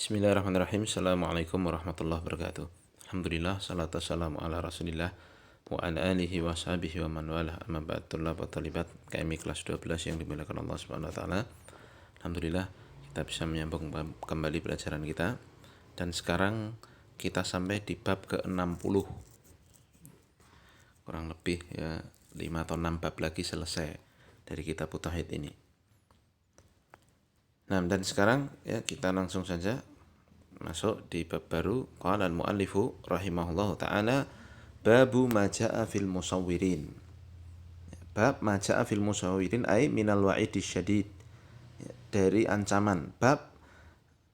Bismillahirrahmanirrahim. Assalamualaikum warahmatullahi wabarakatuh. Alhamdulillah, salatu wassalamu ala rasulillah wa ala alihi wa sahbihi wa man walah, amma ba'd. Tullab wa talibat KMI kelas 12 yang dimuliakan Allah Subhanahu wa taala. Alhamdulillah kita bisa menyambung kembali pelajaran kita, dan sekarang kita sampai di bab ke-60. Kurang lebih ya 5 atau 6 bab lagi selesai dari kitab Tauhid ini. Nah, dan sekarang ya kita langsung saja masuk di bab baru. Qala al-muallifu rahimahullahu taala babu ma jaa fil musawwirin. Bab ma jaa fil musawwirin ay minal wa'idis syadid. Dari ancaman, bab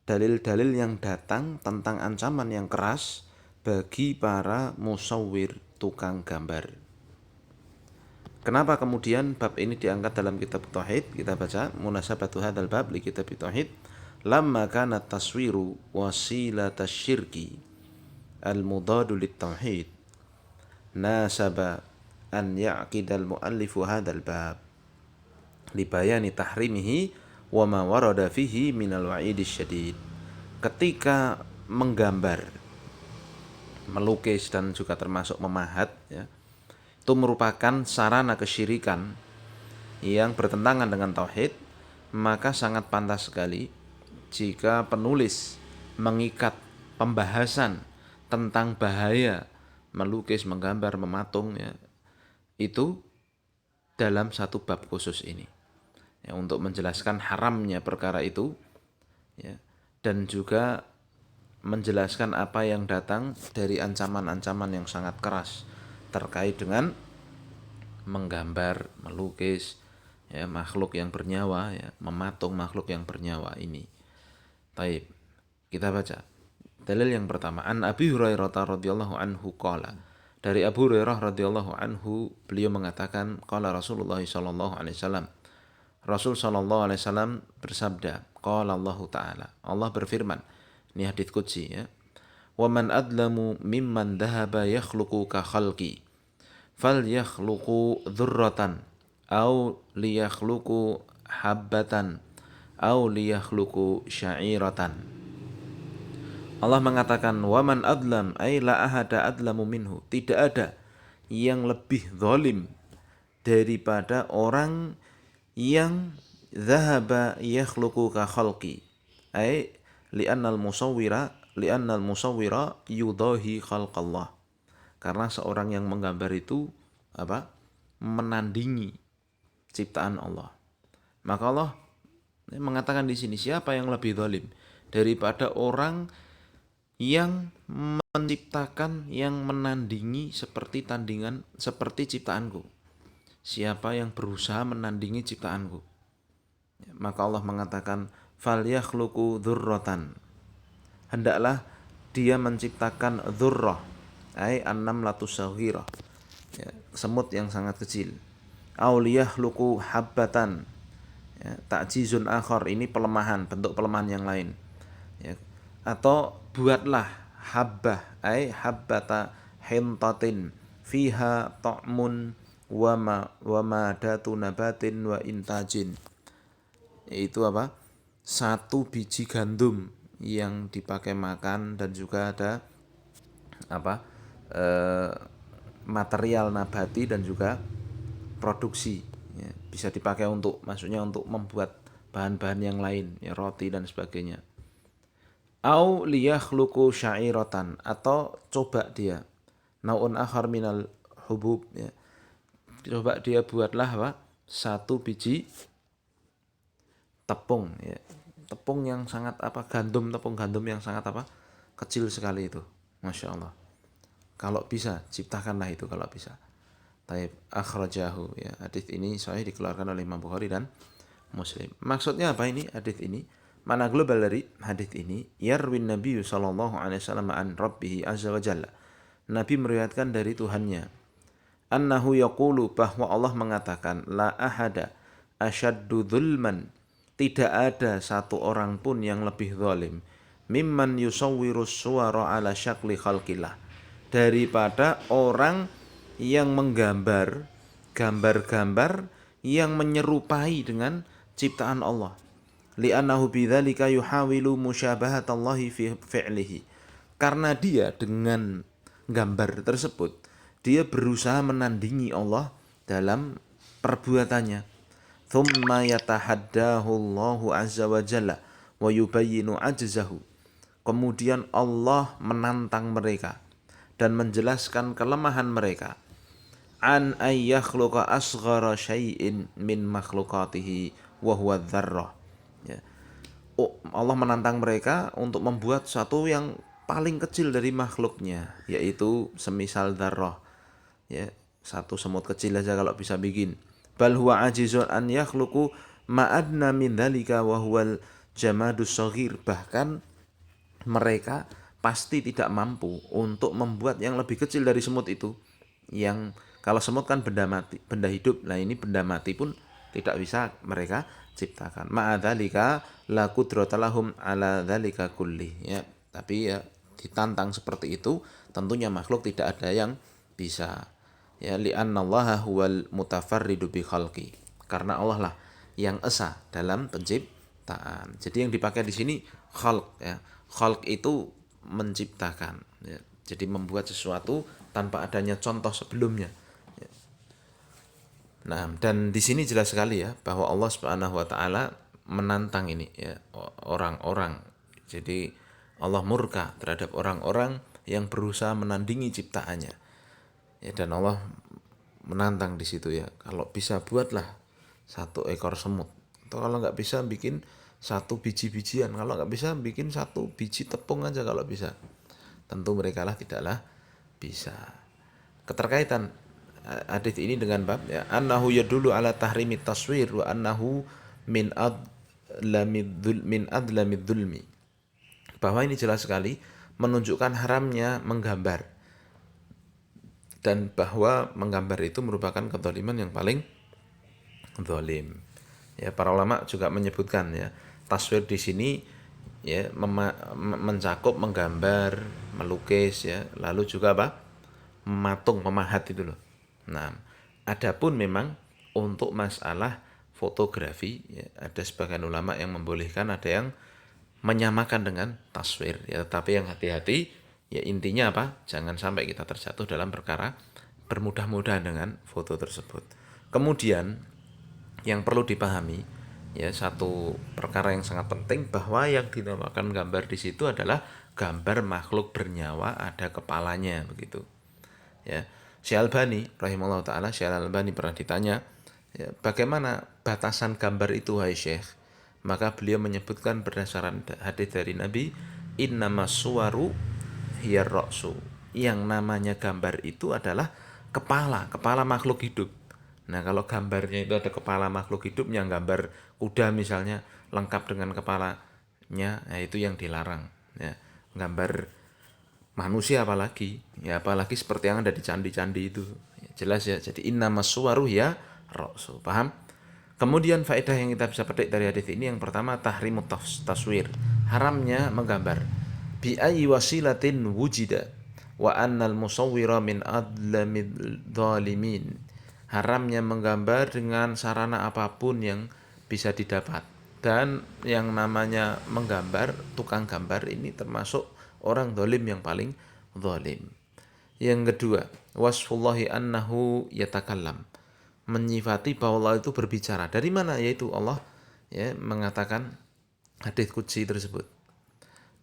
dalil-dalil yang datang tentang ancaman yang keras bagi para musawwir, tukang gambar. Kenapa kemudian bab ini diangkat dalam kitab Tauhid? Kita baca munasabatu hadzal bab li kitab Tauhid. Lamma kana taswiru wasilata syirki al-mudadu lit-tauhid nasaba an ya'qidal muallifu hadzal bab li bayani tahrimihi wa ma warada fihi minal wa'idis syadid. Ketika menggambar, melukis dan juga termasuk memahat ya, itu merupakan sarana kesyirikan yang bertentangan dengan tauhid, maka sangat pantas sekali jika penulis mengikat pembahasan tentang bahaya melukis, menggambar, mematung ya, itu dalam satu bab khusus ini ya, untuk menjelaskan haramnya perkara itu ya, dan juga menjelaskan apa yang datang dari ancaman-ancaman yang sangat keras terkait dengan menggambar, melukis ya, makhluk yang bernyawa ya, mematung makhluk yang bernyawa ini. Taib. Kita baca. Dalil yang pertama, an Abi Hurairah radhiyallahu anhu qala. Dari Abu Hurairah radhiyallahu anhu, beliau mengatakan qala Rasulullah sallallahu alaihi wasallam. Rasul sallallahu alaihi wasallam bersabda, qala Allah taala. Allah berfirman. Ini hadits qudsi ya. Wa man adlamu mimman dhahaba yakhluqu ka khalqi fal yakhluqu dzurratan au liyakhluqu habbatan au liyakhluqu sya'iratan. Allah mengatakan waman adlam ay la ahada adlamu minhu, tidak ada yang lebih zalim daripada orang yang dhahaba yakhluqu ka khalqi ay li'annal musawwira yudahi khalqallah. Karena seorang yang menggambar itu apa? Menandingi ciptaan Allah. Maka Allah mengatakan di sini, siapa yang lebih zalim daripada orang yang menciptakan, yang menandingi seperti ciptaanku. Siapa yang berusaha menandingi ciptaanku? Maka Allah mengatakan falyakhluqu dzurratan. Hendaklah dia menciptakan dzurrah, ai an-namlatus saghirah. Ya, semut yang sangat kecil. Auliyah luku habbatan. Ya, ta'jizun akhar, ini pelemahan, bentuk pelemahan yang lain. Ya, atau buatlah habbah, ai habbata hintatin fiha ta'mun wa madatu nabatin wa intajin. Yaitu apa? Satu biji gandum yang dipakai makan dan juga ada apa? Material nabati dan juga produksi ya, bisa dipakai untuk, maksudnya untuk membuat bahan-bahan yang lain ya, roti dan sebagainya. Au liyakhluqu sya'iratan, atau coba dia naun akhar minal hubub ya, coba dia buatlah apa? Satu biji tepung ya, tepung yang sangat apa? Tepung gandum yang sangat apa? Kecil sekali itu. Masya Allah. Kalau bisa, ciptakanlah itu kalau bisa. Taib akhrajahu ya, hadis ini sahih dikeluarkan oleh Imam Bukhari dan Muslim. Maksudnya apa ini hadis ini? Mana global dari hadis ini? Yarwin Nabi sallallahu alaihi wasallam an Rabbih azza wa jalla. Nabi meriwayatkan dari Tuhannya. Annahu yaqulu, bahwa Allah mengatakan la ahada asyaddu dzulman, tidak ada satu orang pun yang lebih zalim mimman yusawwirus suwara ala syakli khalqillah, daripada orang yang menggambar gambar-gambar yang menyerupai dengan ciptaan Allah. li'annahu bidzalika yuhawilu musyabahatallahi fi fi'lihi. Karena dia dengan gambar tersebut dia berusaha menandingi Allah dalam perbuatannya. Thumma yatahaddahu Allahu azza wa jalla wa yubayyinu ajzahu. Kemudian Allah menantang mereka dan menjelaskan kelemahan mereka. An ayyakhluqa asghara syai'in min makhluqatihi wa huwa dzarrah. Ya. Allah menantang mereka untuk membuat satu yang paling kecil dari makhluknya, yaitu semisal dzarrah. Ya, satu semut kecil aja kalau bisa bikin. Bal huwa ajizun an yakhluqu ma'adna min dzalika wa huwal jamadus shaghir. Bahkan mereka pasti tidak mampu untuk membuat yang lebih kecil dari semut itu. Yang kalau semut kan benda mati, benda hidup. Nah, ini benda mati pun tidak bisa mereka ciptakan. Ma'adzalika la qudrata lahum ala dzalika kulli. Ya, tapi ya ditantang seperti itu, tentunya makhluk tidak ada yang bisa. Ya, li'annallaha huwal mutafarridu bi khalqi. Karena Allah lah yang esa dalam penciptaan. Jadi yang dipakai di sini khalq, ya. Khalq itu menciptakan, ya. Jadi membuat sesuatu tanpa adanya contoh sebelumnya. Ya. Nah, dan di sini jelas sekali ya bahwa Allah Subhanahu wa taala menantang ini ya orang-orang. Jadi Allah murka terhadap orang-orang yang berusaha menandingi ciptaannya. Ya, dan Allah menantang di situ ya. Kalau bisa buatlah satu ekor semut. Atau kalau nggak bisa bikin satu biji-bijian. Kalau nggak bisa bikin satu biji tepung aja kalau bisa. Tentu mereka lah tidaklah bisa. Keterkaitan hadis ini dengan bab ya annahu yadullu ala tahrimit taswir wa annahu min adlamid dzulmi. Bahwa ini jelas sekali menunjukkan haramnya menggambar dan bahwa menggambar itu merupakan kezaliman yang paling zalim. Ya, para ulama juga menyebutkan ya, taswir di sini ya mencakup menggambar, melukis ya, lalu juga apa? Mematung, memahat itu loh. Nah, adapun memang untuk masalah fotografi ya, ada sebagian ulama yang membolehkan, ada yang menyamakan dengan taswir ya, tetapi yang hati-hati ya intinya apa? Jangan sampai kita terjatuh dalam perkara bermudah-mudahan dengan foto tersebut. Kemudian yang perlu dipahami ya satu perkara yang sangat penting bahwa yang dinamakan gambar di situ adalah gambar makhluk bernyawa ada kepalanya begitu. Ya, Syekh Albani rahimahullah taala, Syekh Albani pernah ditanya, ya, bagaimana batasan gambar itu hai Syekh? Maka beliau menyebutkan berdasarkan hadis dari Nabi, innamas suwaru hiyar ra'su. Yang namanya gambar itu adalah kepala makhluk hidup. Nah, kalau gambarnya itu ada kepala makhluk hidup, yang gambar kuda misalnya lengkap dengan kepalanya, nah itu yang dilarang. Ya, gambar manusia apalagi, ya apalagi seperti yang ada di candi-candi itu. Ya, jelas ya. Jadi innamas suwaru ya ra'su. Paham? Kemudian faedah yang kita bisa petik dari hadis ini yang pertama tahrimut taswir, haramnya menggambar. Bi ayyi wasilatin wujida wa annal musawwira min adlamid dhalimin. Haramnya menggambar dengan sarana apapun yang bisa didapat. Dan yang namanya menggambar, tukang gambar ini termasuk orang zalim yang paling zalim. Yang kedua, wasfullahi annahu yatakallam. Menyifati bahwa Allah itu berbicara. Dari mana? Yaitu Allah ya mengatakan hadis qudsi tersebut.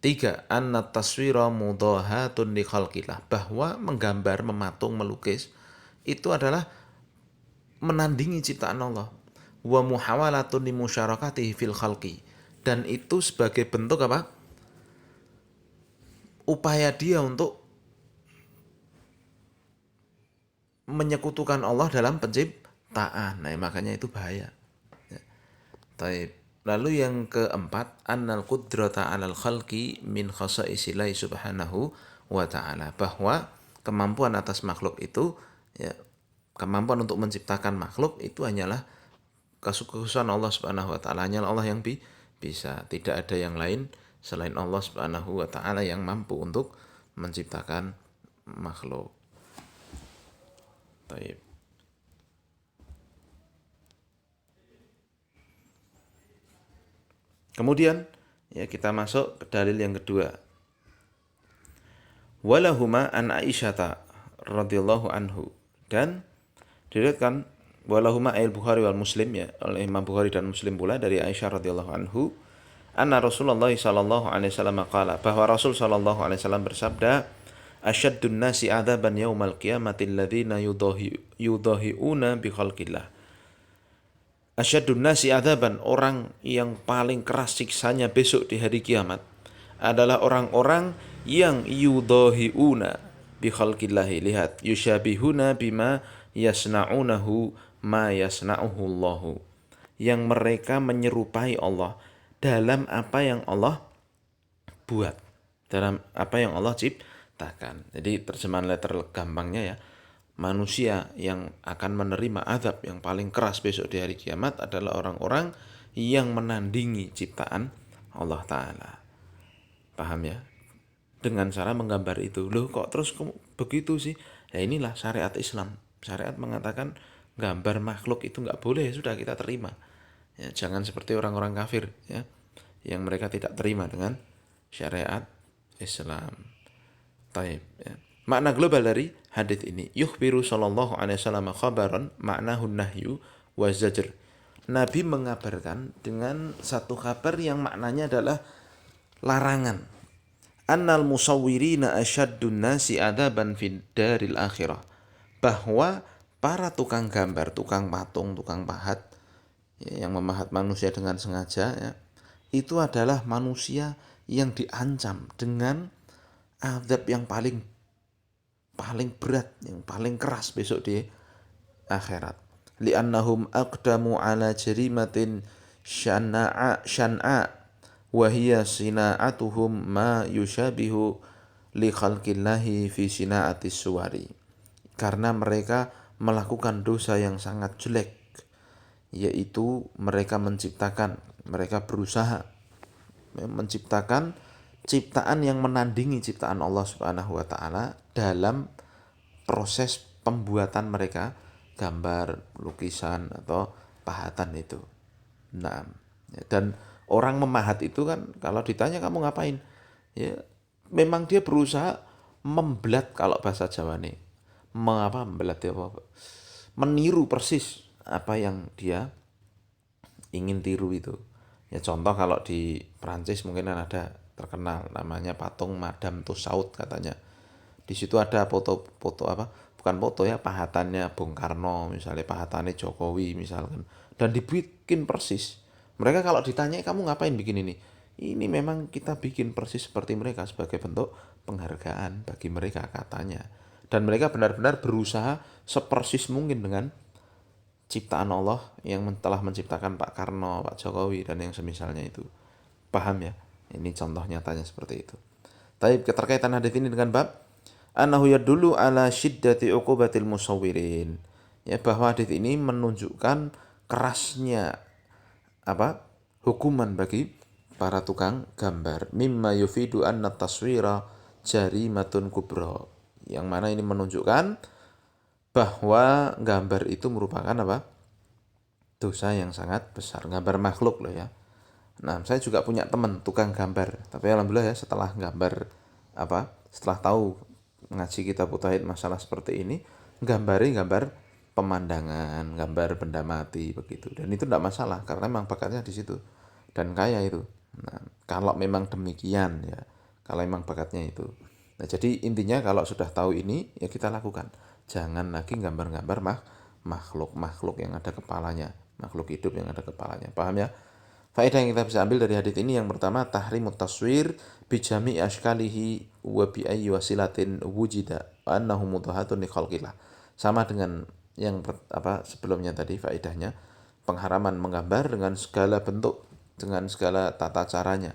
Tiga, anna taswira mudahatun li khalqillah. Bahwa menggambar, mematung, melukis itu adalah menandingi ciptaan Allah. Wa muhawalatun li musyarakatihi fil khalqi. Dan itu sebagai bentuk apa? Upaya dia untuk menyekutukan Allah dalam penciptaan. Nah, makanya itu bahaya. Ya. Lalu yang keempat, annal qudrata 'alal khalqi min khasa'isillahi subhanahu wa ta'ala. Bahwa kemampuan atas makhluk itu ya, kemampuan untuk menciptakan makhluk itu hanyalah kekhususan Allah Subhanahu wa taala. Hanyalah Allah yang bisa, tidak ada yang lain selain Allah Subhanahu wa taala yang mampu untuk menciptakan makhluk. Baik. Kemudian ya kita masuk ke dalil yang kedua. Walahuma an Aisyata radhiyallahu anhu, dan diriwayatkan walahuma al Bukhari wal Muslim, ya, oleh Imam Bukhari dan Muslim pula dari Aisyah radhiyallahu anhu, anna Rasulullah sallallahu alaihi wasallam qala, bahwa Rasul sallallahu alaihi wasallam bersabda, asyaddun nasi adzaban yaumal qiyamati alladziina yudahiuna bi khalqillah. Asyadun nasi adzaban, orang yang paling keras siksanya besok di hari kiamat adalah orang-orang yang yudahiuna bi khalqillahi, lihat, yusyabihuna bima yasna'unahu ma yasna'uhu Allahu, yang mereka menyerupai Allah dalam apa yang Allah buat, dalam apa yang Allah ciptakan. Jadi terjemahan letter gampangnya ya, manusia yang akan menerima azab yang paling keras besok di hari kiamat adalah orang-orang yang menandingi ciptaan Allah Ta'ala. Paham ya? Dengan cara menggambar itu. Loh kok terus begitu sih? Ya inilah syariat Islam. Syariat mengatakan gambar makhluk itu nggak boleh, sudah kita terima. Ya, jangan seperti orang-orang kafir ya, yang mereka tidak terima dengan syariat Islam. Taib ya. Makna global dari hadis ini, yukhbiru sallallahu alaihi wasallam khabaran ma'nahu nahyu wa zajr. Nabi mengabarkan dengan satu kabar yang maknanya adalah larangan. Annal musawwirina asyaddun nasi adaban fid daril akhirah. Bahwa para tukang gambar, tukang patung, tukang pahat ya, yang memahat manusia dengan sengaja ya, itu adalah manusia yang diancam dengan azab yang paling berat, yang paling keras besok di akhirat. Li'annahum aqdamu ala jarimatin syan'a wa hiya sina'atuhum ma yushabihu li khalqillahi fi sina'atis suwari. Karena mereka melakukan dosa yang sangat jelek, yaitu mereka berusaha menciptakan ciptaan yang menandingi ciptaan Allah Subhanahu wa taala dalam proses pembuatan mereka gambar, lukisan atau pahatan itu. Nah, dan orang memahat itu kan kalau ditanya kamu ngapain? Ya, memang dia berusaha membelat, kalau bahasa Jawa nih. Mengapa membelat ya, meniru persis apa yang dia ingin tiru itu. Ya contoh kalau di Prancis mungkin ada terkenal namanya patung Madame Tussauds katanya. Di situ ada foto-foto apa? Bukan foto ya, pahatannya Bung Karno misalnya, pahatannya Jokowi misalkan, dan dibikin persis. Mereka kalau ditanya kamu ngapain bikin ini? Ini memang kita bikin persis seperti mereka sebagai bentuk penghargaan bagi mereka katanya. Dan mereka benar-benar berusaha sepersis mungkin dengan ciptaan Allah yang telah menciptakan Pak Karno, Pak Jokowi, dan yang semisalnya itu. Paham ya? Ini contoh nyatanya seperti itu. Tapi keterkaitan hadis ini dengan bab annahu yadullu ala syiddati uqubatil musawwirin. Ya, bahwa hadis ini menunjukkan kerasnya hukuman bagi para tukang gambar. Mimma yufidu anna taswira jarimatun kubra. Yang mana ini menunjukkan bahwa gambar itu merupakan dosa yang sangat besar. Gambar makhluk loh ya. Nah, saya juga punya teman tukang gambar, tapi alhamdulillah ya setelah setelah tahu ngaji kitab tauhid masalah seperti ini, gambar pemandangan, gambar benda mati begitu. Dan itu tidak masalah karena memang bakatnya di situ dan kaya itu. Nah, kalau memang demikian ya, kalau memang bakatnya itu. Nah, jadi intinya kalau sudah tahu ini ya kita lakukan. Jangan lagi gambar-gambar makhluk yang ada kepalanya, makhluk hidup yang ada kepalanya. Paham ya? Faedah yang kita bisa ambil dari hadits ini yang pertama, tahrimut taswir bi jami' ashkalihi wa bi ayyi wasilatin wujida wa annahu mudhahatun li khalqillah. Sama dengan yang sebelumnya tadi faedahnya, pengharaman menggambar dengan segala bentuk, dengan segala tata caranya.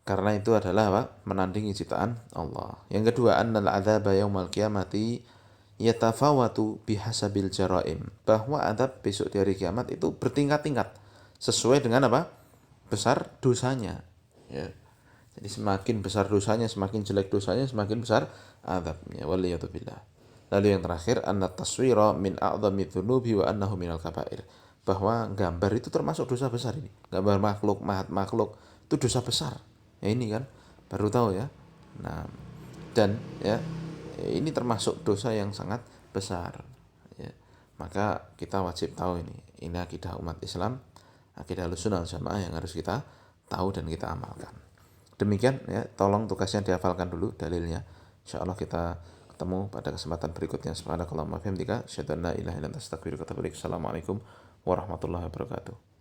Karena itu adalah menandingi ciptaan Allah. Yang kedua, annal adzaba yaumal qiyamati yatafawatu bihasabil jaraim. Bahwa adab besok di hari kiamat itu bertingkat-tingkat sesuai dengan besar dosanya ya. Jadi semakin besar dosanya, semakin jelek dosanya, semakin besar azabnya. Waliyatubillah. Lalu yang terakhir, anna taswira min a'dhami dzunubi wa annahu minal kabair. bahwa gambar itu termasuk dosa besar ini. Gambar makhluk itu dosa besar. Ya ini kan baru tahu ya. Nah, dan ya ini termasuk dosa yang sangat besar. Ya. Maka kita wajib tahu ini. Ini akidah umat Islam, akidah Ahlussunnah wal Jamaah yang harus kita tahu dan kita amalkan. Demikian ya, tolong tugasnya dihafalkan dulu dalilnya. Insyaallah kita ketemu pada kesempatan berikutnya. Subhanakallahumma wa bihamdika, asyhadu an la ilaha illa anta, astaghfiruka wa atubu ilaik. Assalamualaikum warahmatullahi wabarakatuh.